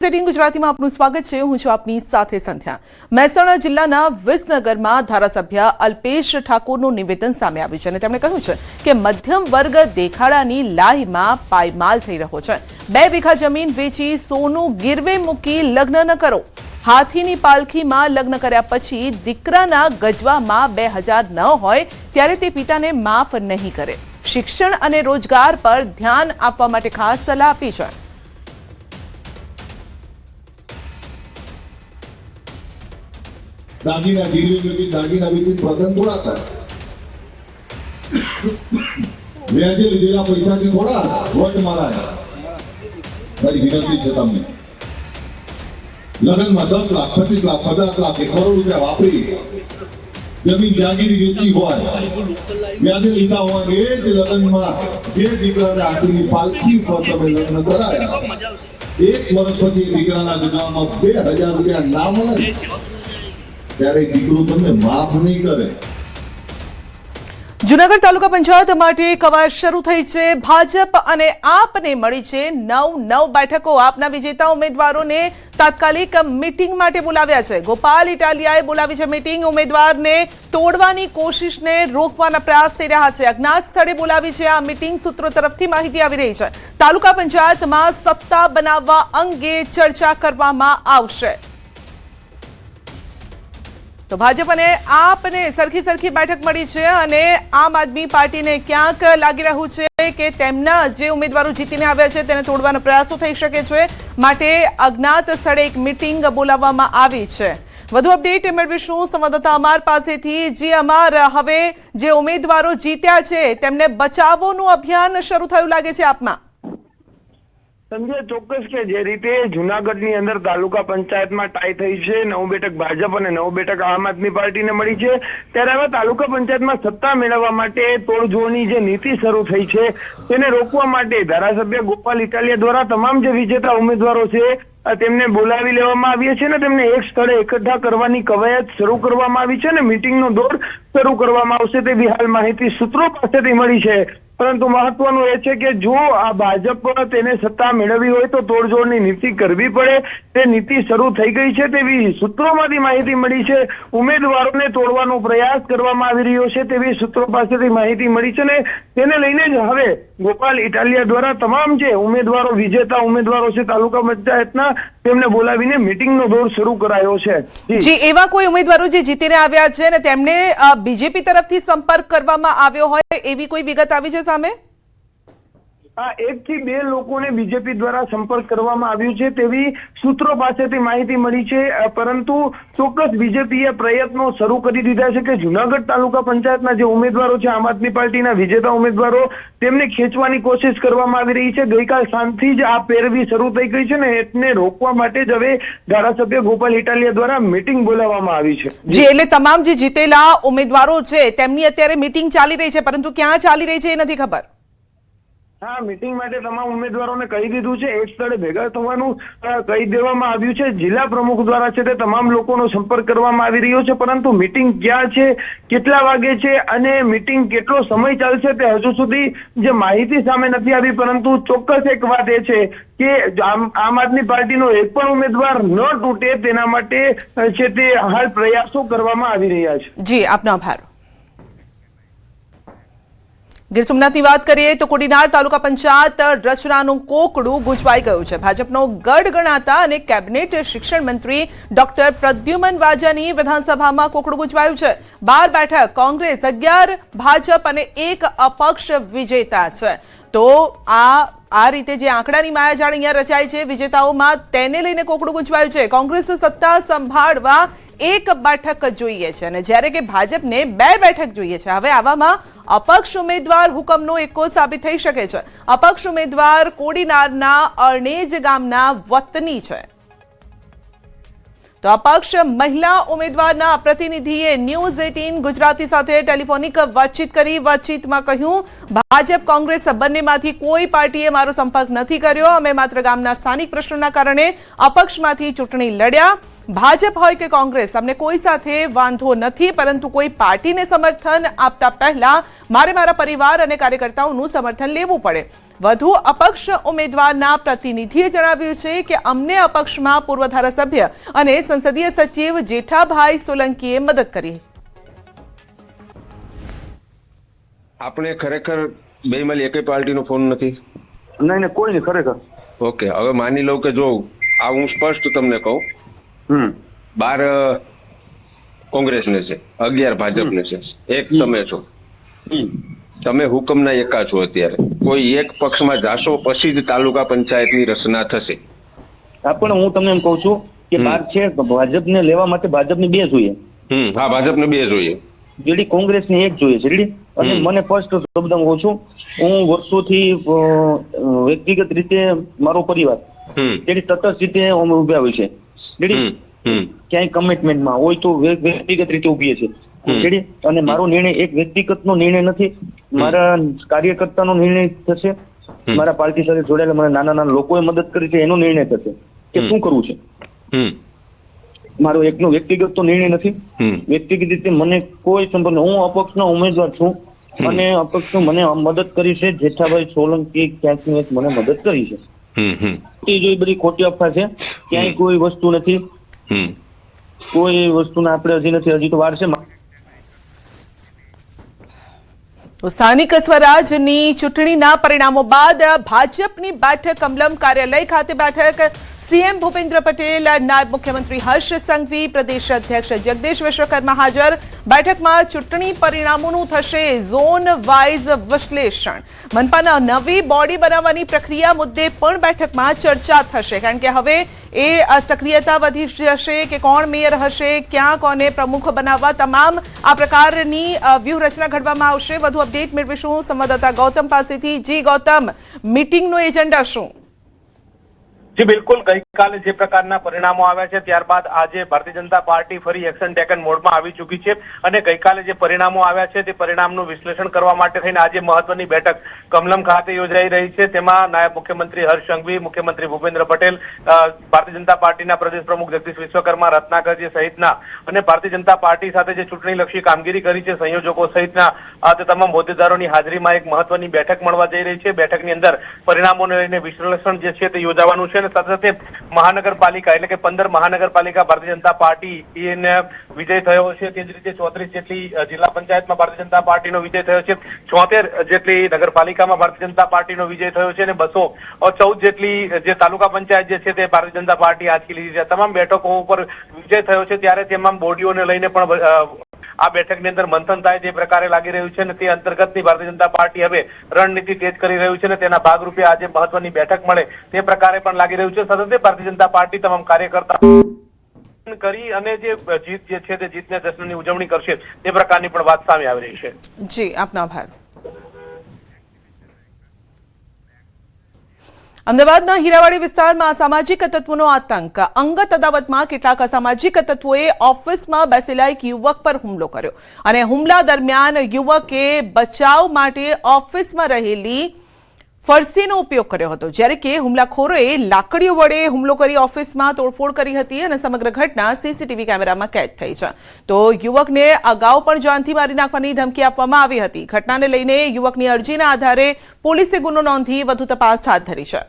ગુજરાતીમાં આપનું સ્વાગત છે। હું છું આપની સાથે સંધ્યા। મહેસાણા જિલ્લાના વિસનગરમાં ધારાસભ્ય અલ્પેશ ઠાકોરનું નિવેદન સામે આવ્યું છે અને તેમણે કહ્યું છે કે મધ્યમ વર્ગ દેખાડાની લાહીમાં પાયમાલ થઈ રહ્યો છે। 2 વીઘા જમીન વેચી સોનું ગીરવે મૂકી લગ્ન ન કરો। હાથીની પાલખીમાં લગ્ન કર્યા પછી દીકરાના ગજવામાં 2000 ન હોય ત્યારે તે પિતાને માફ નહીં કરે। શિક્ષણ અને રોજગાર પર ધ્યાન આપવા માટે ખાસ સલાહ આપી છે। दागीना गिरवी में दागीना भी पसंद थोड़ा था। व्याजे લીધેલા પૈસાથી થોડા વોટ મારાય। મારી વિનંતી છે તમને, લગ્નમાં 10 લાખ 25 લાખ 50 લાખ 1 કરોડ રૂપિયા વાપરી જમીન જાગીરી વેચી હોય, વ્યાજે લીધા હોય એ જ લગ્નમાં જે દીકરાને હાથીની પાલખી પર તમે લગ્ન કરાયા, 1 વર્ષ પછી દીકરાના ગજવામાં 2000 રૂપિયા ના મળે ત્યારે દીકરો તમને માફ નહીં કરે। જૂનાગઢ તાલુકા પંચાયત માટે કવાયત શરૂ થઈ છે। ભાજપ અને આપને મળી છે 9 બેઠકો। આપના વિજેતા ઉમેદવારોને તાત્કાલિક મીટિંગ માટે બોલાવ્યા છે। ગોપાલ ઇટાલિયાએ બોલાવી છે મીટિંગ। ઉમેદવારને તોડવાની કોશિશને રોકવાના પ્રયાસ થઈ રહ્યા છે। અજ્ઞાત સ્થળે બોલાવી છે આ મીટિંગ। સૂત્રો તરફથી માહિતી આવી રહી છે તાલુકા પંચાયતમાં સત્તા બનાવવા અંગે ચર્ચા કરવામાં આવશે। તો ભાજપ અને આપને સરખી બેઠક મળી છે અને આમ આદમી પાર્ટીને ક્યાંક લાગી રહ્યું છે કે તેમના જે ઉમેદવારો જીતીને આવ્યા છે તેને તોડવાનો પ્રયાસો થઈ શકે છે, માટે અજ્ઞાત સ્થળે એક મીટિંગ બોલાવવામાં આવી છે। વધુ અપડેટ મેળવીશું સંવાદદાતા અમાર પાસેથી। જી અમાર, હવે જે ઉમેદવારો જીત્યા છે તેમને બચાવવાનું અભિયાન શરૂ થયું લાગે છે આપમાં? સંજય, ચોક્કસ કે જે રીતે જૂનાગઢની અંદર તાલુકા પંચાયતમાં ટાઈ થઈ છે, 9 બેઠક ભાજપ અને 9 બેઠક આમ આદમી પાર્ટીને મળી છે, ત્યારે હવે તાલુકા પંચાયતમાં સત્તા મેળવવા માટે તોડજોડની જે નીતિ શરૂ થઈ છે તેને રોકવા માટે ધારાસભ્ય ગોપાલ ઇટાલિયા દ્વારા તમામ જે વિજેતા ઉમેદવારો છે તેમને બોલાવી લેવામાં આવ્યા છે અને તેમને એક સ્થળે એકઠા કરવાની કવાયત શરૂ કરવામાં આવી છે અને મીટિંગનો દોર શરૂ કરવામાં આવશે તેવી હાલ માહિતી સૂત્રો પાસેથી મળી છે। પરંતુ મહત્વનું એ છે કે જો આ ભાજપ તેને સત્તા મેળવવી હોય તો તોડજોડની નીતિ કરવી પડે, તે નીતિ શરૂ થઈ ગઈ છે તેવી સૂત્રોમાંથી માહિતી મળી છે। ઉમેદવારોને તોડવાનો પ્રયાસ કરવામાં આવી રહ્યો છે તેવી સૂત્રો પાસેથી માહિતી મળી છે ને તેને લઈને જ હવે ગોપાલ ઇટાલિયા દ્વારા તમામ જે ઉમેદવારો વિજેતા ઉમેદવારો છે તાલુકા પંચાયતના તેમને બોલાવીને મીટિંગનો દોર શરૂ કરાયો છે। જી, એવા કોઈ ઉમેદવારો જે જીતીને આવ્યા છે અને તેમને બીજેપી તરફથી સંપર્ક કરવામાં આવ્યો હોય એવી કોઈ વિગત આવી છે સામે? 1 થી 2 લોકોને બીજેપી દ્વારા સંપર્ક કરવામાં આવ્યું છે તેવી સૂત્રો પાસેથી માહિતી મળી છે, પરંતુ ચોક્કસ બીજેપીએ પ્રયત્નો શરૂ કરી દીધા છે કે જૂનાગઢ તાલુકા પંચાયતના જે ઉમેદવારો છે આમ આદમી પાર્ટીના વિજેતા ઉમેદવારો તેમને ખેંચવાની કોશિશ કરવામાં આવી રહી છે। ગઈકાલ સાંજથી જ આ પેરવી શરૂ થઈ ગઈ છે ને એને રોકવા માટે જ હવે ધારાસભ્ય ગોપાલ ઇટાલિયા દ્વારા મીટિંગ બોલાવવામાં આવી છે। જી, એટલે તમામ જે જીતેલા ઉમેદવારો છે તેમની અત્યારે મીટિંગ ચાલી રહી છે, પરંતુ ક્યાં ચાલી રહી છે એ નથી ખબર। હા, મીટિંગ માટે તમામ ઉમેદવારોને કહી દીધું છે, એક સ્થળે ભેગા થવાનું કહી દેવામાં આવ્યું છે। જિલ્લા પ્રમુખ દ્વારા છે તે તમામ લોકોનો સંપર્ક કરવામાં આવી રહ્યો છે, પરંતુ મીટિંગ ક્યાં છે, કેટલા વાગે છે અને મીટિંગ કેટલો સમય ચાલશે તે હજુ સુધી જે માહિતી સામે નથી આવી। પરંતુ ચોક્કસ એક વાત એ છે કે આમ આદમી પાર્ટીનો એક પણ ઉમેદવાર ન તૂટે તેના માટે છે તે હાલ પ્રયાસો કરવામાં આવી રહ્યા છે। જી, આપનો આભાર। ગીર સોમનાથની વાત કરીએ તો કોડીનાર તાલુકા પંચાયત રચનાનું કોકડું ગુંચવાઈ ગયું છે। ભાજપનો ગઢ ગણાતા અને કેબિનેટ શિક્ષણ મંત્રી ડોક્ટર પ્રદ્યુમન વાજાની વિધાનસભામાં કોકડું ગુંચવાયું છે। 12 બેઠક કોંગ્રેસ, 11 ભાજપ અને 1 અપક્ષ વિજેતા છે। તો આ રીતે જે આંકડાની માયાજાળ અહીંયા રચાય છે વિજેતાઓમાં, તેને લઈને કોકડું ગુંચવાયું છે। કોંગ્રેસ સત્તા સંભાળવા 1 બેઠક જોઈએ છે અને જ્યારે કે ભાજપને 2 બેઠક જોઈએ છે। હવે આવામાં અપક્ષ ઉમેદવાર હુકમનો એકો સાબિત થઈ શકે છે। અપક્ષ ઉમેદવાર કોડીનારના અરણેજ ગામના વતની છે। તો અપક્ષ મહિલા ઉમેદવારના પ્રતિનિધિએ ન્યૂઝ 18 ગુજરાતી સાથે ટેલિફોનિક વાતચીત કરી। વાતચીતમાં કહ્યું, ભાજપ કોંગ્રેસ બંનેમાંથી કોઈ પાર્ટીએ મારો સંપર્ક નથી કર્યો। અમે માત્ર ગામના સ્થાનિક પ્રશ્નોના કારણે અપક્ષમાંથી ચૂંટણી લડ્યા। ભાજપ હોય કે કોંગ્રેસ, અમને કોઈ સાથે વાંધો નથી, પરંતુ કોઈ પાર્ટીને સમર્થન આપતા પહેલા મારે મારા પરિવાર અને કાર્યકર્તાઓનું સમર્થન લેવું પડે। વધુ અપક્ષ ઉમેદવારના પ્રતિનિધિએ જણાવ્યું છે કે અમને અપક્ષમાં પૂર્વ ધારાસભ્ય અને સંસદીય સચિવ જેઠાભાઈ સોલંકીએ મદદ કરી. આપણે ખરેખર બેમાંથી એકેય પાર્ટીનો ફોન નથી? નહીં કોઈ નહીં ખરેખર. ઓકે, હવે માની લઉં કે જો આ હું સ્પષ્ટ તમને કહું, 12 કોંગ્રેસને છે, 11 ભાજપને છે, 1 તમે છો. તમે હુકમના એકા છો. અત્યારે કોઈ એક પક્ષમાં જાશો પછી જ તાલુકા પંચાયતની રચના થશે. પણ હું તમને એમ કહું છું કે 12 છે, ભાજપને લેવા માટે ભાજપને 2 જોઈએ. હા, ભાજપને 2 જોઈએ. જેડી કોંગ્રેસને 1 જોઈએ છે. અને મને સ્પષ્ટ શબ્દમાં કહું છું, હું વર્ષોથી વ્યક્તિગત રીતે મારો પરિવાર જેડી તટસ્થ રીતે અમે ઉભા હોય છે. ક્યાંય કમિટમેન્ટમાં હોય તો વ્યક્તિગત રીતે ઉભીએ છે. અને મારો નિર્ણય એક વ્યક્તિગતનો નિર્ણય નથી, મારા કાર્યકર્તાનો નિર્ણય થશે. મારા પાર્ટી સાથે જોડાયેલા મને નાના નાના લોકોએ મદદ કરી છે, એનો નિર્ણય થશે કે શું કરવું છે. મારો એકનો વ્યક્તિગત તો નિર્ણય નથી. વ્યક્તિગત રીતે મને કોઈ સંબંધ, હું અપક્ષનો ઉમેદવાર છું અને અપક્ષ મને મદદ કરી છે. જેઠાભાઈ સોલંકી ક્યાંક મને મદદ કરી છે. જો બધી ખોટી અફવા છે, ક્યાંય કોઈ વસ્તુ નથી, કોઈ વસ્તુના આપણે હજી નથી, હજી તો વાર છે. સ્થાનિક સ્વરાજની ચૂંટણીના પરિણામો બાદ ભાજપની બેઠક કમલમ કાર્યાલય ખાતે બેઠક. સીએમ ભૂપેન્દ્ર પટેલ, નાયબ મુખ્યમંત્રી હર્ષ સંઘવી, પ્રદેશ અધ્યક્ષ જગદીશ વિશ્વકર્મા હાજર. બેઠકમાં ચૂંટણી પરિણામોનું થશે ઝોન વાઇઝ વિશ્લેષણ. મનપાના નવી બોડી બનાવવાની પ્રક્રિયા મુદ્દે પણ બેઠકમાં ચર્ચા થશે, કારણ કે હવે એ સક્રિયતા વધી જશે કે કોણ મેયર હશે, ક્યાં કોને પ્રમુખ બનાવવા, તમામ આ પ્રકારની વ્યૂહરચના ઘડવામાં આવશે. વધુ અપડેટ મેળવીશું સંવાદદાતા ગૌતમ પાસેથી. જી ગૌતમ, મીટિંગનો એજન્ડા શું? જી બિલકુલ, ગઈકાલે જે પ્રકારના પરિણામો આવ્યા છે ત્યારબાદ આજે ભારતીય જનતા પાર્ટી ફરી એક્શન ટેકન મોડમાં આવી ચૂકી છે અને ગઈકાલે જે પરિણામો આવ્યા છે તે પરિણામનું વિશ્લેષણ કરવા માટે થઈને આજે મહત્વની બેઠક કમલમ ખાતે યોજાઈ રહી છે. તેમાં નાયબ મુખ્યમંત્રી હર્ષ સંઘવી, મુખ્યમંત્રી ભૂપેન્દ્ર પટેલ, ભારતીય જનતા પાર્ટીના પ્રદેશ પ્રમુખ જગદીશ વિશ્વકર્મા, રત્નાકરજી સહિતના અને ભારતીય જનતા પાર્ટી સાથે જે ચૂંટણીલક્ષી કામગીરી કરી છે સંયોજકો સહિતના તે તમામ હોદ્દેદારોની હાજરીમાં એક મહત્વની બેઠક મળવા જઈ રહી છે. બેઠકની અંદર પરિણામોને લઈને વિશ્લેષણ જે છે તે યોજાવાનું છે. સાથે સાથે મહાનગરપાલિકા એટલે કે 15 મહાનગરપાલિકા ભારતીય જનતા પાર્ટી એને વિજય થયો છે. તે જ રીતે 34 જેટલી જિલ્લા પંચાયતમાં ભારતીય જનતા પાર્ટીનો વિજય થયો છે. 74 જેટલી નગરપાલિકામાં ભારતીય જનતા પાર્ટીનો વિજય થયો છે અને 214 જેટલી જે તાલુકા પંચાયત જે છે તે ભારતીય જનતા પાર્ટી આંચકી લીધી છે. તમામ બેઠકો ઉપર વિજય થયો છે. ત્યારે તમામ બોડીઓને લઈને પણ આ બેઠકની અંદર મંથન થાય તે પ્રકારે લાગી રહ્યું છે અને તે અંતર્ગતની ભારતીય જનતા પાર્ટી હવે રણનીતિ તેજ કરી રહ્યું છે અને તેના ભાગરૂપે આજે મહત્વની બેઠક મળે તે પ્રકારે પણ લાગી રહ્યું છે. સતત ભારતીય જનતા પાર્ટી તમામ કાર્યકર્તા કરી અને જે જીત જે છે તે જીતના જશ્નની ઉજવણી કરશે તે પ્રકારની પણ વાત સામે આવી રહી છે. જી, આપનો આભાર. અમદાવાદના હીરાવાડી વિસ્તારમાં અસામાજિક તત્વોનો આતંક. અંગત અદાવતમાં કેટલાક અસામાજિક તત્વોએ ઓફિસમાં બેસેલા એક યુવક પર હુમલો કર્યો અને હુમલા દરમિયાન યુવકે બચાવ માટે ઓફિસમાં રહેલી ફરસીનો ઉપયોગ કર્યો હતો, જ્યારે કે હુમલાખોરોએ લાકડીઓ વડે હુમલો કરી ઓફિસમાં તોડફોડ કરી હતી અને સમગ્ર ઘટના સીસીટીવી કેમેરામાં કેદ થઈ છે. તો યુવકને અગાઉ પણ જાનથી મારી નાખવાની ધમકી આપવામાં આવી હતી. ઘટનાને લઈને યુવકની અરજીના આધારે પોલીસે ગુનો નોંધી વધુ તપાસ હાથ ધરી છે.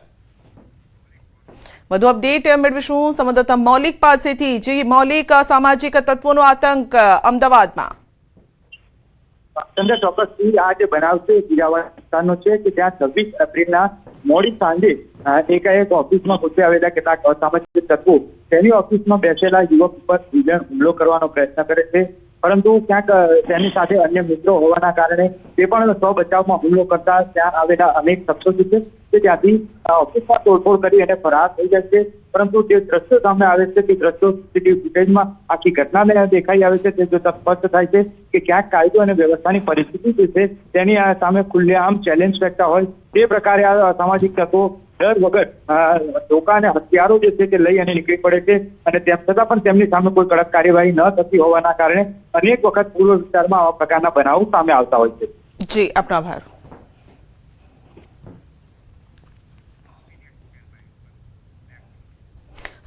વધુ અપડેટ મેળવીશું સંવાદદાતા મૌલિક પાસેથી. જી મૌલિક, સામાજિક તત્વોનો આતંક અમદાવાદમાં. ચોક્કસથી આ જે બનાવ છે હીરાવાડી વિસ્તારનો છે કે ત્યાં 26 એપ્રિલના મોડી સાંજે એકાએક ઓફિસમાં ઘૂસી આવેલા કેટલાક અસામાજિક તત્વો તેની ઓફિસમાં બેસેલા યુવક ઉપર હુમલો કરવાનો પ્રયત્ન કરે છે, પરંતુ ક્યાંક તેની સાથે અન્ય મિત્રો હોવાના કારણે તે પણ સ્વ બચાવમાં હુમલો કરતા ત્યાં આવેલા અનેક શખ્સો છે કે ત્યાંથી ઓફિસમાં તોડફોડ કરી અને ફરાર થઈ જાય છે. પરંતુ જે દ્રશ્યો સામે આવે છે તે દ્રશ્યો સીસીટીવી ફૂટેજમાં આખી ઘટનાને દેખાઈ આવે છે તે જોતા સ્પષ્ટ થાય છે કે ક્યાંક કાયદો અને વ્યવસ્થાની પરિસ્થિતિ જે છે તેની સામે ખુલ્લેઆમ ચેલેન્જ કરતા હોય તે પ્રકારે આ અસામાજિક તત્વો ડર વગર ધોકા અને હથિયારો જે છે તે લઈ અને નીકળી પડે છે અને તેમ છતાં પણ તેમની સામે કોઈ કડક કાર્યવાહી ન થતી હોવાના કારણે અનેક વખત પૂર્વ વિસ્તારમાં આવા પ્રકારના બનાવો સામે આવતા હોય છે. જી, આપનો આભાર.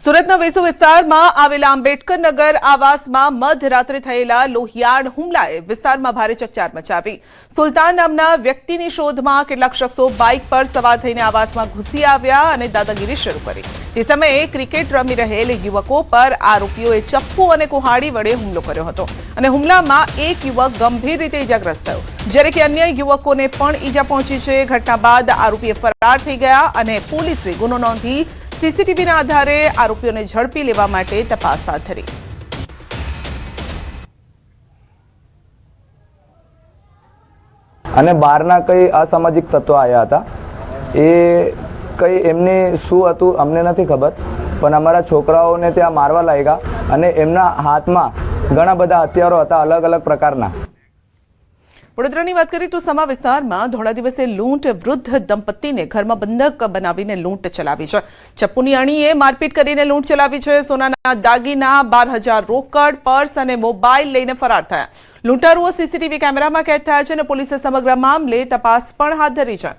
સુરતના વેસુ વિસ્તારમાં આવેલા આંબેડકર નગર આવાસમાં મધરાત્રે થયેલા લોહિયાળ હુમલાએ વિસ્તારમાં ભારે ચકચાર મચાવી. સુલતાન નામના વ્યક્તિની શોધમાં કેટલાક શખ્સો બાઇક પર સવાર થઈને આવાસમાં ઘૂસી આવ્યા અને દાદાગીરી શરૂ કરી. તે સમયે ક્રિકેટ રમી રહેલ યુવકો પર આરોપીઓએ ચપ્પુ અને કુહાડી વડે હુમલો કર્યો હતો અને હુમલામાં એક યુવક ગંભીર રીતે ઇજાગ્રસ્ત થયો, જ્યારે કે અન્ય યુવકોને પણ ઇજા પહોંચી છે. ઘટના બાદ આરોપીએ ફરાર થઈ ગયા અને પોલીસે ગુનો નોંધી સીસીટીવીના આધારે આરોપીઓને ઝડપી લેવા માટે તપાસ હાથ ધરી. અને બહારના કઈ અસામાજિક તત્વો આવ્યા હતા. એ કઈ એમને શું હતું અમને નથી ખબર, પણ અમારા છોકરાઓને ત્યાં મારવા લાગ્યા અને એમના હાથમાં ઘણા બધા હથિયારો હતા અલગ અલગ પ્રકારના. વડોદરાની વાત કરીએ તો સમા વિસ્તારમાં ધોળા દિવસે લૂંટ. વૃદ્ધ દંપતીને ઘરમાં બંધક બનાવીને લૂંટ ચલાવી છે. ચપ્પુની અણીએ મારપીટ કરીને લૂંટ ચલાવી છે. સોનાના દાગીના, 12,000 રોકડ, પર્સ અને મોબાઈલ લઈને ફરાર થયા. લૂંટારુઓ સીસીટીવી કેમેરામાં કેદ થયા છે અને પોલીસે સમગ્ર મામલે તપાસ પણ હાથ ધરી છે.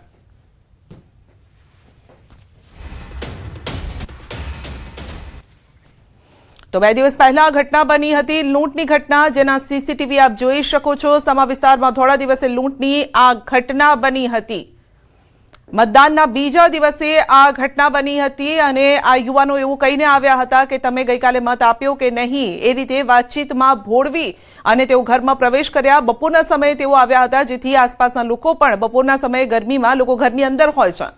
તો 2 દિવસ પહેલા ઘટના બની હતી, લૂંટની ઘટના, જેના સીસીટીવી આપ જોઈ શકો છો. સમા વિસ્તારમાં ધોળા દિવસે લૂંટની આ ઘટના બની હતી. મતદાનના બીજા દિવસે આ ઘટના બની હતી અને આ યુવાનો એવું કહીને આવ્યા હતા કે તમે ગઈકાલે મત આપ્યો કે નહીં, એ રીતે વાતચીતમાં ભોળવી અને તેઓ ઘરમાં પ્રવેશ કર્યા. બપોરના સમયે તેઓ આવ્યા હતા, જેથી આસપાસના લોકો પણ બપોરના સમયે ગરમીમાં લોકો ઘરની અંદર હોય છે.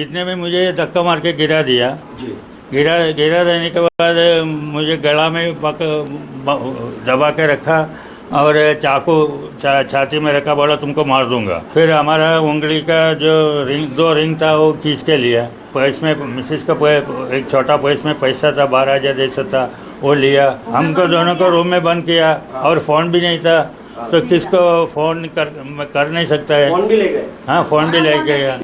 इतने में मुझे धक्का मार के गिरा दिया. गिरा देने के बाद मुझे गला में दबा के रखा और चाकू छाती में रखा, बोला तुमको मार दूंगा. फिर हमारा उंगली का जो दो रिंग था वो खींच के लिया. पर्स में मिसेस का एक छोटा पर्स में पैसा था, 12,000 जैसा था, वो लिया. हमको दोनों को रूम में बंद किया और फ़ोन भी नहीं था, तो किसको फ़ोन कर नहीं सकता है. फ़ोन भी ले गए. हाँ, फ़ोन भी ले गया.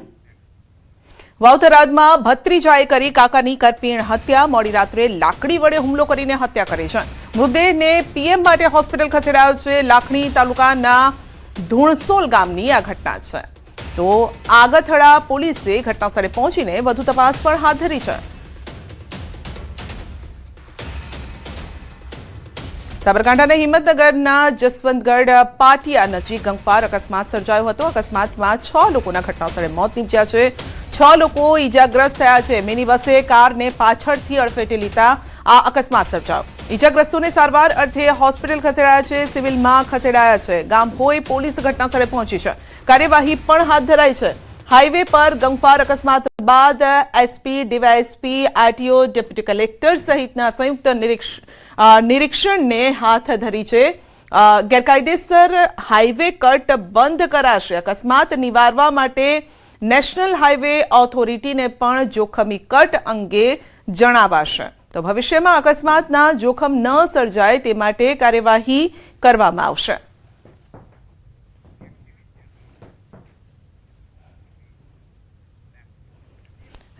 વાવથરાદમાં ભત્રીજાએ કરી કાકાની કરપીણ હત્યા. મોડી રાત્રે લાકડી વડે હુમલો કરીને હત્યા કરી છે. મૃતદેહને પીએમ માટે હોસ્પિટલ ખસેડાયો છે. લાખણી તાલુકાના ધૂણસોલ ગામની આ ઘટના છે. તો આગથડા પોલીસે ઘટનાસ્થળે પહોંચીને વધુ તપાસ પણ હાથ ધરી છે. સાબરકાંઠાના હિંમતનગરના જસવંતગઢ પાટિયા નજીક ગંફાર અકસ્માત સર્જાયો હતો. અકસ્માતમાં 6 લોકોના ઘટનાસ્થળે મોત નીપજ્યા છે. 6 લોકો ઈજાગ્રસ્ત થયા છે. મિની બસે કારને પાછળથી અડફેટે લીધા આ અકસ્માત સર્જાયો. ઈજાગ્રસ્તોને સારવાર અર્થે હોસ્પિટલ ખસેડાયા છે, સિવિલમાં ખસેડાયા છે. ગામભોઈ પોલીસ ઘટનાસ્થળે પહોંચી છે. કાર્યવાહી પણ હાથ ધરાઈ છે. હાઈવે પર ગંફાર અકસ્માત બાદ SP, DYSP, RTO, deputy collector સહિતના સંયુક્ત નિરીક્ષણને હાથ ધરી છે. ગેરકાયદેસર હાઈવે કટ બંધ કરાશે. અકસ્માત નિવારવા માટે નેશનલ હાઈવે ઓથોરિટીને પણ જોખમી કટ અંગે જણાવાશે. તો ભવિષ્યમાં અકસ્માતના જોખમ ન સર્જાય તે માટે કાર્યવાહી કરવામાં આવશે.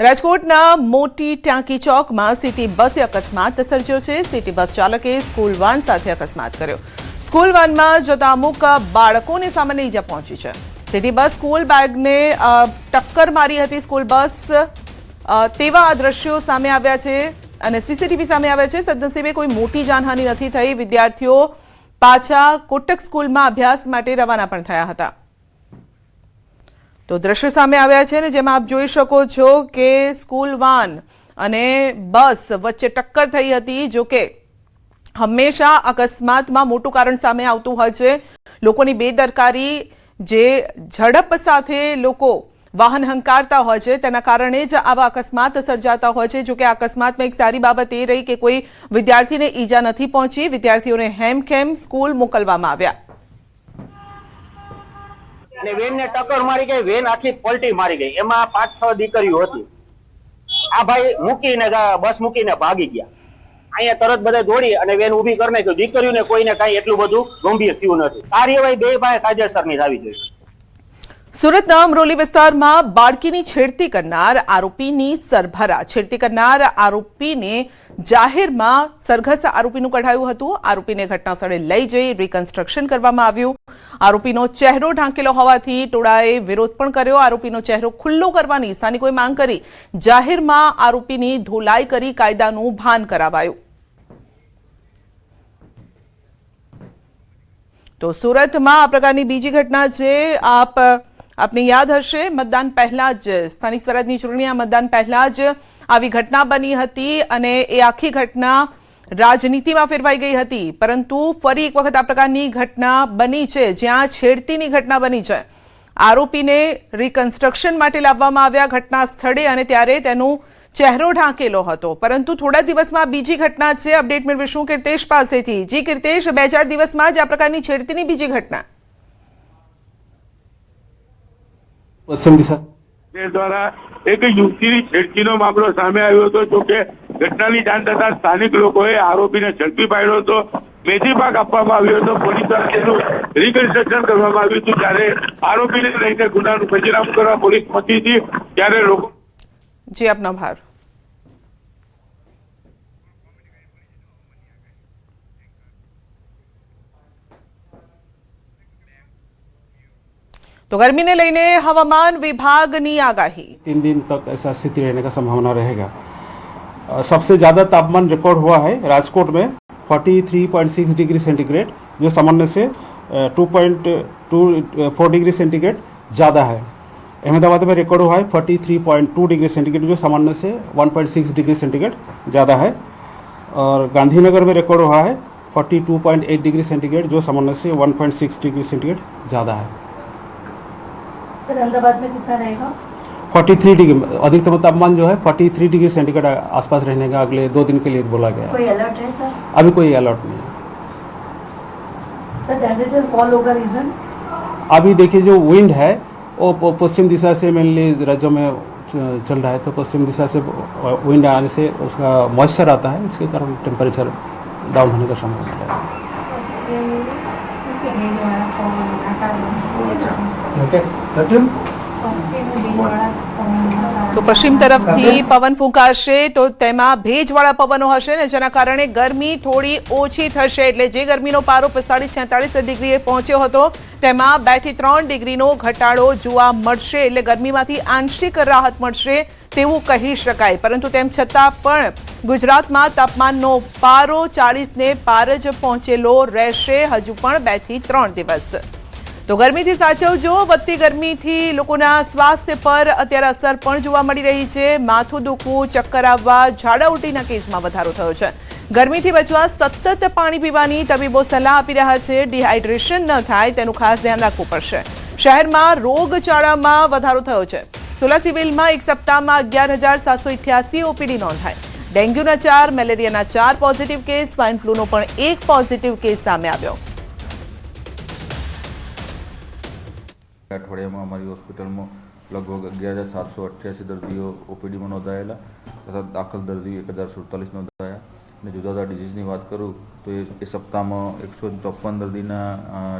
રાજકોટના મોટી ટાંકી ચોકમાં સિટી બસે અકસ્માત સર્જ્યો છે. સિટી બસ ચાલકે સ્કૂલ વાન સાથે અકસ્માત કર્યો. સ્કૂલ વાનમાં જતા અમુક બાળકોને સામાન્ય ઈજા પહોંચી છે. સિટી બસ સ્કૂલ બેગને ટક્કર મારી હતી. સ્કૂલ બસ તેવા આ દ્રશ્યો સામે આવ્યા છે અને સીસીટીવી સામે આવ્યા છે. સદનસીબે કોઈ મોટી જાનહાનિ નથી થઈ. વિદ્યાર્થીઓ પાછા કોટક સ્કૂલમાં અભ્યાસ માટે રવાના પણ થયા હતા. તો દ્રશ્યો સામે આવ્યા છે ને જેમાં આપ જોઈ શકો છો કે સ્કૂલ વાન અને બસ વચ્ચે ટક્કર થઈ હતી. જો કે હંમેશા અકસ્માતમાં મોટું કારણ સામે આવતું હોય છે લોકોની બેદરકારી. જે ઝડપ સાથે લોકો વાહન હંકારતા હોય છે તેના કારણે જ આવા અકસ્માત સર્જાતા હોય છે. જો કે આ અકસ્માતમાં એક સારી બાબત એ રહી કે કોઈ વિદ્યાર્થીને ઈજા નથી પહોંચી. વિદ્યાર્થીઓને હેમખેમ સ્કૂલ મોકલવામાં આવ્યા. અને વેનને ટક્કર મારી ગઈ, વેન આખી પલટી મારી ગઈ. એમાં 5-6 દીકરીઓ હતી. આ ભાઈ બસ મૂકીને ભાગી ગયા. અહીંયા તરત બધા દોડી અને વેન ઊભી કરી નાખ્યો. દીકરીઓને કોઈને કાંઈ એટલું બધું ગંભીર થયું નથી. કાર્યવાહી બે પાસે કાયદેસરની થવી જોઈએ. સુરતના અમરોલી વિસ્તારમાં બાળકીની છેડતી કરનાર આરોપીની સરભરા. છેડતી કરનાર આરોપીને જાહેરમાં સરઘસ આરોપીનું કઢાયું હતું. આરોપીને ઘટનાસ્થળે લઈ જઈ રિકન્સ્ટ્રક્શન કરવામાં આવ્યું. આરોપીનો ચહેરો ઢાંકેલો હોવાથી ટોળાએ વિરોધ પણ કર્યો. આરોપીનો ચહેરો ખુલ્લો કરવાની સ્થાનિકોએ માંગ કરી જાહેરમાં આરોપીની ધોલાઈ કરી કાયદાનું ભાન કરાવાયું. તો સુરતમાં આ પ્રકારની બીજી ઘટના છે. આપને યાદ હશે, મતદાન પહેલા જ સ્થાનિક સ્વરાજની ચૂંટણી મતદાન પહેલા જ આવી ઘટના બની હતી અને એ આખી ઘટના રાજનીતિમાં ફેરવાઈ ગઈ હતી. પરંતુ ફરી એક વખત આ પ્રકારની ઘટના બની છે, જ્યાં છેડતીની ઘટના બની છે. આરોપીને રિકન્સ્ટ્રક્શન માટે લાવવામાં આવ્યા ઘટના સ્થળે અને ત્યારે તેનો ચહેરો ઢાંકેલો હતો. પરંતુ થોડા દિવસમાં બીજી ઘટના છે. અપડેટ મેળવીશું કીર્તેશ પાસેથી. જી કીર્તેશ, 2-4 દિવસમાં જ આ પ્રકારની છેડતીની બીજી ઘટના. પશ્ચિમ દિશા દ્વારા એક યુવતીની છેડતીનો મામલો સામે આવ્યો હતો. જોકે ઘટનાની જાણ થતા સ્થાનિક લોકોએ આરોપીને ઝડપી પાડ્યો હતો. મેથી પાક આપવામાં આવ્યો હતો. પોલીસ દ્વારા તેનું રિકન્સ્ટ્રક્શન કરવામાં આવ્યું હતું. ત્યારે આરોપીને લઈને ગુનાનું પંચનામું કરવા પોલીસ પહોંચી હતી. ત્યારે લોકો જી આપનો આભાર. तो गर्मी ने लेने हवामान विभागनी आगाही. 3 दिन तक ऐसा स्थिति रहने का संभावना रहेगा. सबसे ज़्यादा तापमान रिकॉर्ड हुआ है राजकोट में 43.6 डिग्री सेंटीग्रेड, जो सामान्य से 2.24 डिग्री सेंटीग्रेड ज़्यादा है. अहमदाबाद में रिकॉर्ड हुआ है 43.2 डिग्री सेंटीग्रेड, जो सामान्य से 1.6 डिग्री सेंटीग्रेड ज़्यादा है. और गांधीनगर में रिकॉर्ड हुआ है 42.8 डिग्री सेंटीग्रेड, जो सामान्य से 1.6 डिग्री सेंटीग्रेड ज़्यादा है. सर अहमदाबाद में कितना रहेगा? 43 डिग्री अधिकतम तापमान जो है 43 डिग्री सेंटीग्रेड आसपास रहने का अगले 2 दिन के लिए बोला गया है. कोई अलर्ट है सर? अभी कोई अलर्ट नहीं है सर. टेम्परेचर फॉल होगा रीजन? अभी देखिए जो विंड है वो पश्चिम दिशा से मेनली राज्यों में चल रहा है, तो पश्चिम दिशा से विंड आने से उसका मॉइस्चर आता है, इसके कारण टेम्परेचर डाउन होने का संभावना है. તો પશ્ચિમ તરફથી પવન ફૂંકાશે તો તેમાં ભેજવાળા પવનો હશે ને જેના કારણે ગરમી થોડી ઓછી થશે. એટલે જે ગરમીનો પારો 45-46 ડિગ્રીએ પહોંચ્યો હતો તેમાં 2 થી 3 ડિગ્રીનો ઘટાડો જોવા મળશે. એટલે ગરમીમાંથી આંશિક રાહત મળશે તેવું કહી શકાય. પરંતુ તેમ છતાં પણ ગુજરાતમાં તાપમાનનો પારો 40ને પાર જ પહોંચેલો રહેશે હજુ પણ 2 થી 3 દિવસ. તો ગરમીથી સાચવજો. વધતી ગરમીથી લોકોના સ્વાસ્થ્ય પર અત્યારે અસર પણ જોવા મળી રહી છે. માથું દુખવું, ચક્કર આવવા, ઝાડા ઉલટીના કેસમાં વધારો થયો છે. ગરમીથી બચવા સતત પાણી પીવાની તબીબો સલાહ આપી રહ્યા છે. ડિહાઇડ્રેશન ન થાય તેનું ખાસ ધ્યાન રાખવું પડશે. શહેરમાં રોગચાળામાં વધારો થયો છે. સોલા સિવિલમાં એક સપ્તાહમાં 11,788 ઓપીડી નોંધાઈ. ડેન્ગ્યુના 4, મેલેરિયાના 4 પોઝિટિવ કેસ, સ્વાઇન ફ્લૂનો પણ 1 પોઝિટિવ કેસ સામે આવ્યો. અઠવાડિયામાં અમારી હોસ્પિટલમાં લગભગ 11,788 દર્દીઓ ઓપીડીમાં નોંધાયેલા તથા દાખલ દર્દીઓ 1,047 નોંધાયા. અને જુદા જુદા ડિઝીઝની વાત કરું તો એ સપ્તાહમાં 154 દર્દીના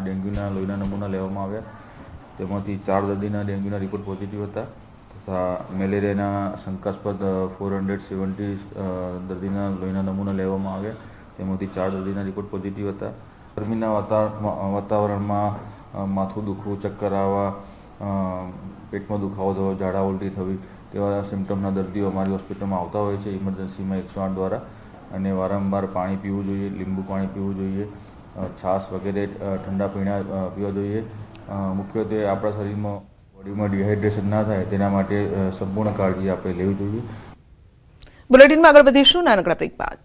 ડેન્ગ્યુના લોહીના નમૂના લેવામાં આવ્યા. તેમાંથી 4 દર્દીના ડેન્ગ્યુના રિપોર્ટ પોઝિટિવ હતા તથા મેલેરિયાના શંકાસ્પદ 470 દર્દીના લોહીના નમૂના લેવામાં આવ્યા. તેમાંથી 4 દર્દીના રિપોર્ટ પોઝિટિવ હતા. ગરમીના વાતાવરણમાં માથું દુખવું, ચક્કર આવવા, પેટમાં દુખાવો થવો, ઝાડા ઉલટી થવી તેવા સિમ્ટમના દર્દીઓ અમારી હોસ્પિટલમાં આવતા હોય છે ઇમરજન્સીમાં 108 દ્વારા. અને વારંવાર પાણી પીવું જોઈએ, લીંબુ પાણી પીવું જોઈએ, છાશ વગેરે ઠંડા પીણા પીવા જોઈએ. મુખ્યત્વે આપણા શરીરમાં બોડીમાં ડિહાઇડ્રેશન ના થાય તેના માટે સંપૂર્ણ કાળજી આપણે લેવી જોઈએ. બુલેટિનમાં આગળ વધીશું નાનકડા બ્રેક બાદ.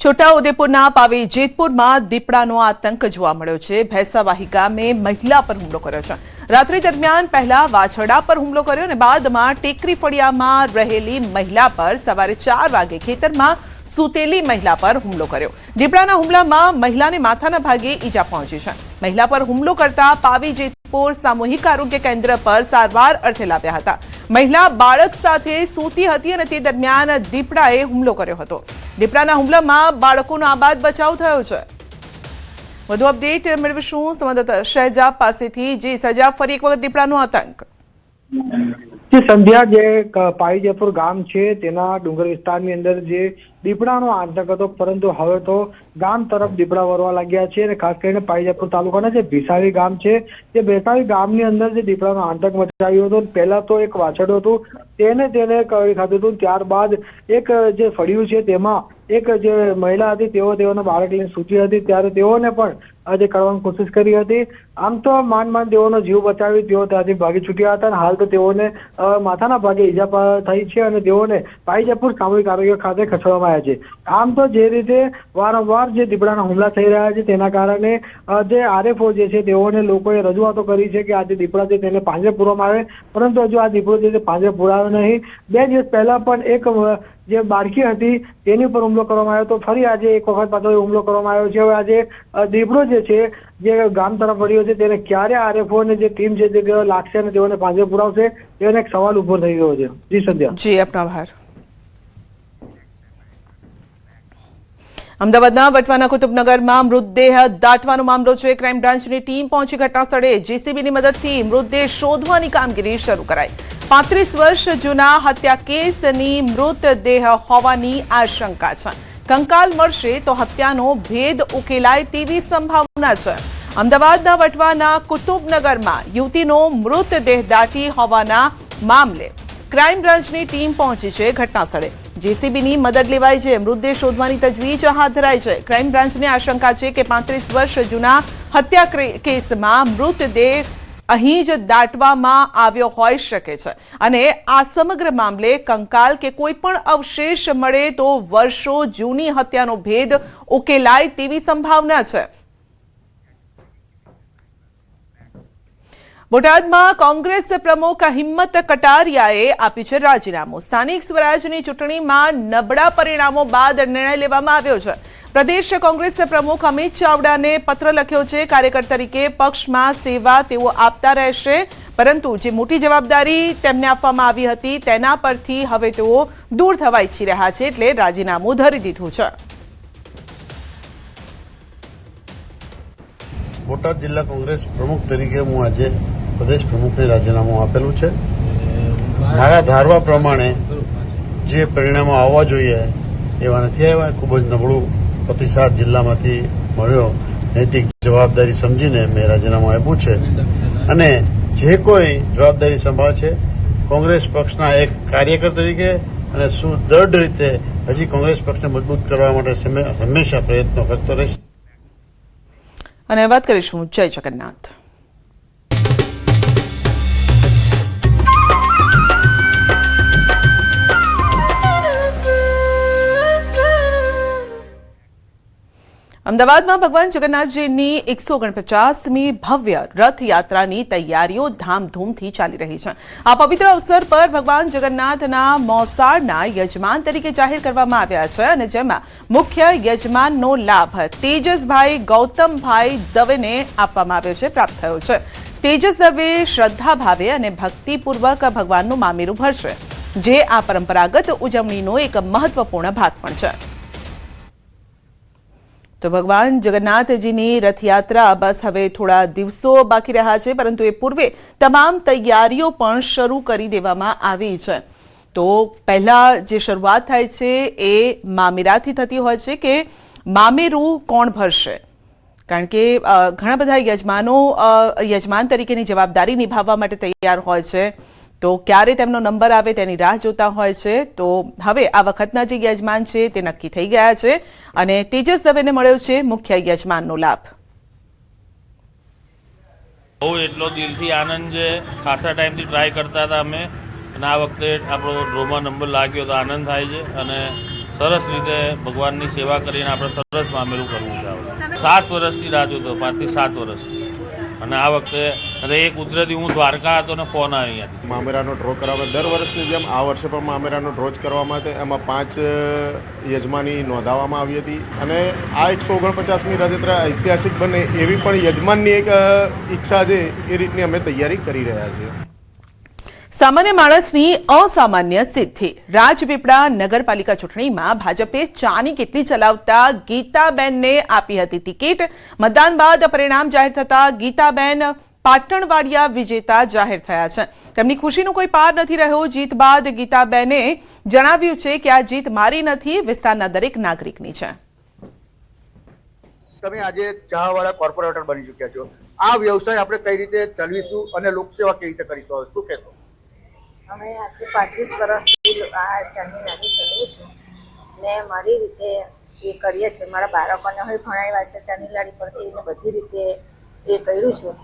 છોટાઉદેપુરના પાવી જેતપુરમાં દીપડાનો આતંક જોવા મળ્યો છે. ભેંસાવાહી ગામે મહિલા પર હુમલો કર્યો છે. રાત્રિ દરમિયાન પહેલા વાછરડા પર હુમલો કર્યો અને બાદમાં ટેકરી ફળિયામાં રહેલી મહિલા પર સવારે 4 વાગે ખેતરમાં સૂતેલી મહિલા પર હુમલો કર્યો. દીપડાના હુમલામાં મહિલાને માથાના ભાગે ઈજા પહોંચી છે. મહિલા પર હુમલો કરતા પાવી જેતપુર રાધનપુર સામૂહિક આરોગ્ય કેન્દ્ર પર સારવાર અર્થે લાવ્યા હતા. મહિલા બાળક સાથે સૂતી હતી અને તે દરમિયાન દીપડાએ હુમલો કર્યો હતો. દીપડાના હુમલામાં બાળકોનો આબાદ બચાવ થયો છે. વધુ અપડેટ મેળવીશું સંવાદદાતા શહેજાબ પાસેથી. જે શહેજાબ, ફરી એક વખત દીપડાનો આતંક. સંધ્યા, જે પાઈજેપુર ગામ છે તેના ડુંગર વિસ્તારની અંદર જે દીપડાનો આતંક હતો, પરંતુ હવે તો ગામ તરફ દીપડા વરવા લાગ્યા છે. અને ખાસ કરીને પાઈજેપુર તાલુકાના જે ભીસાવી ગામ છે, તે ભીસાવી ગામની અંદર જે દીપડાનો આતંક મચાવ્યો હતો. પહેલા તો એક વાછરડું હતું, તેને કરી ખાધું હતું. ત્યારબાદ એક જે ફળિયું છે તેમાં એક જે મહિલા હતી તેઓના બાળક લઈને સૂતી હતી, ત્યારે તેઓને પણ આજે કરવાની કોશિશ કરી હતી. આમ તો માંડ તેઓનો જીવ બચાવી તેઓ ત્યાંથી ભાગી છૂટ્યા હતા. અને હાલ તો તેઓને માથાના ભાગે ઈજા થઈ છે અને તેઓને પાઈજેપુર સામૂહિક આરોગ્ય ખાતે ખસેડવામાં આવ્યા છે. આમ તો જે રીતે વારંવાર જે દીપડાના હુમલા થઈ રહ્યા છે તેના કારણે જે આરએફઓ જે છે તેઓને લોકોએ રજૂઆતો કરી છે કે આ જે દીપડા છે તેને પાંજરે પૂરવામાં આવે, પરંતુ હજુ આ દીપડો છે તે પાંજરે પૂરાયો નહીં. 2 દિવસ પહેલા પણ એક જે બાળકી હતી તેની ઉપર હુમલો કરવામાં આવ્યો, તો ફરી આજે એક વખત પાછો હુમલો કરવામાં આવ્યો છે. હવે આજે દીપડો જે છે જે ગામ તરફ વળ્યો છે તેને ક્યારે આરએફઓ ની જે ટીમ છે તે લાગશે અને તેઓને પાંજરે પુરાવશે, તેનો એક સવાલ ઉભો થઈ ગયો છે. જી સંધ્યા. જી, આપનો આભાર. અમદાવાદના વટવાના કુતુબનગરમાં મૃતદેહ દાટવાનો મામલો છે. ક્રાઇમ બ્રાન્ચની ટીમ પહોંચી ઘટના સ્થળે. જેસીબીની મદદથી મૃતદેહ શોધવાની કામગીરી શરૂ કરાઈ. 35 વર્ષ જૂના હત્યા કેસની મૃતદેહ હોવાની આશંકા છે. કંકાલ મળશે તો હત્યાનો ભેદ ઉકેલાય તેવી સંભાવના છે. અમદાવાદના વટવાના કુતુબનગરમાં યુવતીનો મૃતદેહ દાટી હોવાના મામલે ક્રાઇમ બ્રાન્ચની ટીમ પહોંચી છે ઘટના સ્થળે. જેસીબીની મદદ લેવાઈ છે. મૃતદેહ શોધવાની તજવીજ હાથ ધરાઈ છે. ક્રાઇમ બ્રાન્ચને આશંકા છે કે 35 વર્ષ જૂના હત્યા કેસમાં મૃતદેહ અહીં જ દાટવામાં આવ્યો હોઈ શકે છે અને આ સમગ્ર મામલે કંકાલ કે કોઈ પણ અવશેષ મળે તો વર્ષો જૂની હત્યાનો ભેદ ઉકેલાય તેવી સંભાવના છે. બોટાદમાં કોંગ્રેસ પ્રમુખ હિંમત કટારિયાએ આપ્યું છે રાજીનામું. સ્થાનિક સ્વરાજની ચૂંટણીમાં નબળા પરિણામો બાદ નિર્ણય લેવામાં આવ્યો છે. પ્રદેશ કોંગ્રેસ પ્રમુખ અમિત ચાવડાને પત્ર લખ્યો છે. કાર્યકર તરીકે પક્ષમાં સેવા તેઓ આપતા રહેશે, પરંતુ જે મોટી જવાબદારી તેમને આપવામાં આવી હતી તેના પરથી હવે તેઓ દૂર થવા ઈચ્છી રહ્યા છે, એટલે રાજીનામું ધરી દીધું છે. બોટાદ જિલ્લા કોંગ્રેસ પ્રમુખ તરીકે હું આજે પ્રદેશ પ્રમુખને રાજીનામું આપેલું છે. મારા ધારવા પ્રમાણે જે પરિણામો આવવા જોઈએ એવા નથી આવ્યા. ખૂબ જ નબળું પ્રતિસાદ જિલ્લામાંથી મળ્યો. નૈતિક જવાબદારી સમજીને મેં રાજીનામું આપ્યું છે અને જે કોઈ જવાબદારી સંભાળશે કોંગ્રેસ પક્ષના એક કાર્યકર તરીકે અને સુદૃઢ રીતે હજી કોંગ્રેસ પક્ષને મજબૂત કરવા માટે હંમેશા પ્રયત્નો કરતો રહીશ. અને વાત કરીશું જય જગન્નાથ. અમદાવાદમાં ભગવાન જગન્નાથજીની 149મી ભવ્ય રથયાત્રાની તૈયારીઓ ધામધૂમથી ચાલી રહી છે. આ પવિત્ર અવસર પર ભગવાન જગન્નાથના મોસાળના યજમાન તરીકે જાહેર કરવામાં આવ્યા છે અને જેમાં મુખ્ય યજમાનનો લાભ તેજસભાઈ ગૌતમભાઈ દવેને આપવામાં આવ્યો છે, પ્રાપ્ત થયો છે. તેજસ દવે શ્રદ્ધા ભાવે અને ભક્તિપૂર્વક ભગવાનનું મામેરું ભરશે, જે આ પરંપરાગત ઉજવણીનો એક મહત્વપૂર્ણ ભાગ પણ છે. તો ભગવાન જગન્નાથજીની રથયાત્રા બસ હવે થોડા દિવસો બાકી રહ્યા છે, પરંતુ એ પૂર્વે તમામ તૈયારીઓ પણ શરૂ કરી દેવામાં આવી છે. તો પહેલા જે શરૂઆત થાય છે એ મામેરાથી થતી હોય છે કે મામેરું કોણ ભરશે, કારણ કે ઘણા બધા યજમાનો યજમાન તરીકેની જવાબદારી નિભાવવા માટે તૈયાર હોય છે, તો ક્યારે તેમનો નંબર આવે તેની રાહ જોતા હોય છે. તો હવે આ વખતના જે યજમાન છે તે નક્કી થઈ ગયા છે અને તેજસ દવેને મળ્યો છે મુખ્ય યજમાનનો લાભ. બહુ એટલો દિલથી આનંદ છે. ખાસા ટાઈમથી ટ્રાય કરતા હતા અમે અને આ વખતે આપણો ડ્રોમાં નંબર લાગ્યો તો આનંદ થાય છે અને સરસ રીતે ભગવાનની સેવા કરીને આપણે સરસ મામેલું કરવું છે. 7 વર્ષથી રાહ જોતો, 5 થી 7 વર્ષ અને આ વખતે અને એ કુદરતી હું દ્વારકા હતો ને ફોન આવ્યો અહીંયાથી. મામેરાનો ડ્રો કરાવે દર વર્ષની જેમ આ વર્ષે પણ મામેરાનો ડ્રો જ કરવામાં આવ્યો. એમાં 5 યજમાની નોંધાવવામાં આવી હતી અને આ 149મી રથયાત્રા ઐતિહાસિક બને એવી પણ યજમાનની એક ઈચ્છા છે. એ રીતની અમે તૈયારી કરી રહ્યા છીએ. સામાન્ય માણસની અસામાન્ય સિદ્ધિ. રાજપીપળા નગરપાલિકા ચૂંટણીમાં ભાજપે ચાની કેટલી ચલાવતા ગીતાબેનને આપી હતી ટિકિટ. મતદાન બાદ પરિણામ જાહેર થતા ગીતાબેન પાટણવાડિયા વિજેતા જાહેર થયા છે. તેમની ખુશીનો કોઈ પાર નથી રહ્યો. જીત બાદ ગીતાબેને જણાવ્યું છે કે આ જીત મારી નથી, વિસ્તારના દરેક નાગરિકની છે. તમે આજે ચાવાળા કોર્પોરેટર બની ચૂક્યા છો. આ વ્યવસાય આપણે કઈ રીતે ચલાવીશું અને લોકસેવા કેવી રીતે કરીશું, શું કહેશો? અમે આજે 35 વર્ષથી આ ચાની લારી ચલાવું છું ને મારી રીતે એ કરીએ છીએ. મારા બાળકોને હવે ભણાવ્યા છે ચાની લારી પરથી ને બધી રીતે એ કર્યું છું.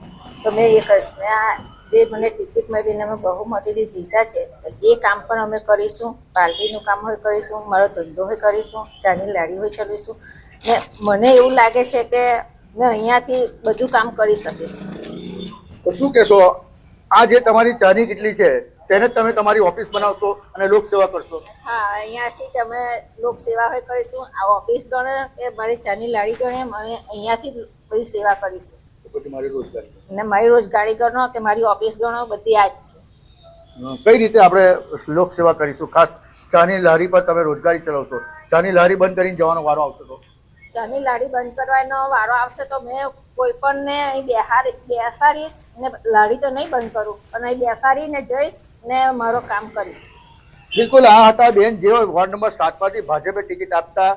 તો મેં એ કરીશ ને આ જે મને ટિકિટ મળીને અમે બહુમતીથી જીત્યા છે તો એ કામ પણ અમે કરીશું. પાર્ટીનું કામ હોય કરીશું, મારો ધંધો હોય કરીશું, ચાની લારી હોય ચલાવીશું ને મને એવું લાગે છે કે મેં અહીંયાથી બધું કામ કરી શકીશ. તો શું કહેશો, આ જે તમારી ચાની કેટલી છે તેને તમે તમારી ઓફિસ બનાવશો અને લોકસેવા કરશો? હા, અહીંયાથી તમે લોકસેવા હોય કરીશું. આ ઓફિસ ગણે કે મારી ચાની લારી ગણે અમે અહીંયાથી બધી સેવા કરીશું. પછી મારી રોજગારી ને મારી રોજગારી ગણો કે મારી ઓફિસ ગણો બધી આ જ છે. કઈ રીતે આપણે લોકસેવા કરીશું? ખાસ ચાની લારી પર તમે રોજગારી ચલાવશો, ચાની લારી બંધ કરીને જવાનો વારો આવશે તો? ચાની લારી બંધ કરવાનો વારો આવશે તો મેં કોઈ પણ ને અહીં બેસાડીશ ને લારી તો નહીં બંધ કરું અને અહીં બેસાડીને જઈશ ને મારું કામ કરીશ. બિલકુલ, આ હતા બેન જેઓ વોર્ડ નંબર 7 માંથી ભાજપે ટિકિટ આપતા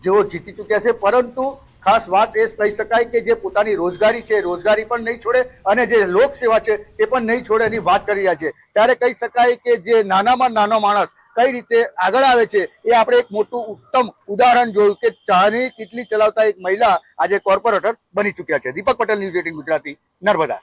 જેઓ જીતી ચૂક્યા છે. પરંતુ ખાસ વાત એ કહી શકાય કે જે પોતાની રોજગારી છે રોજગારી પણ નહીં છોડે અને જે લોકસેવા છે એ પણ નહીં છોડે એની વાત કરી રહ્યા છે. ત્યારે કહી શકાય કે જે નાનામાં નાનો માણસ કઈ રીતે આગળ આવે છે એ આપણે એક મોટું ઉત્તમ ઉદાહરણ જોયું કે ચાની કેટલી ચલાવતા એક મહિલા આજે કોર્પોરેટર બની ચૂક્યા છે. દીપક પટેલ, ન્યૂઝ 18 ગુજરાતી, નર્મદા.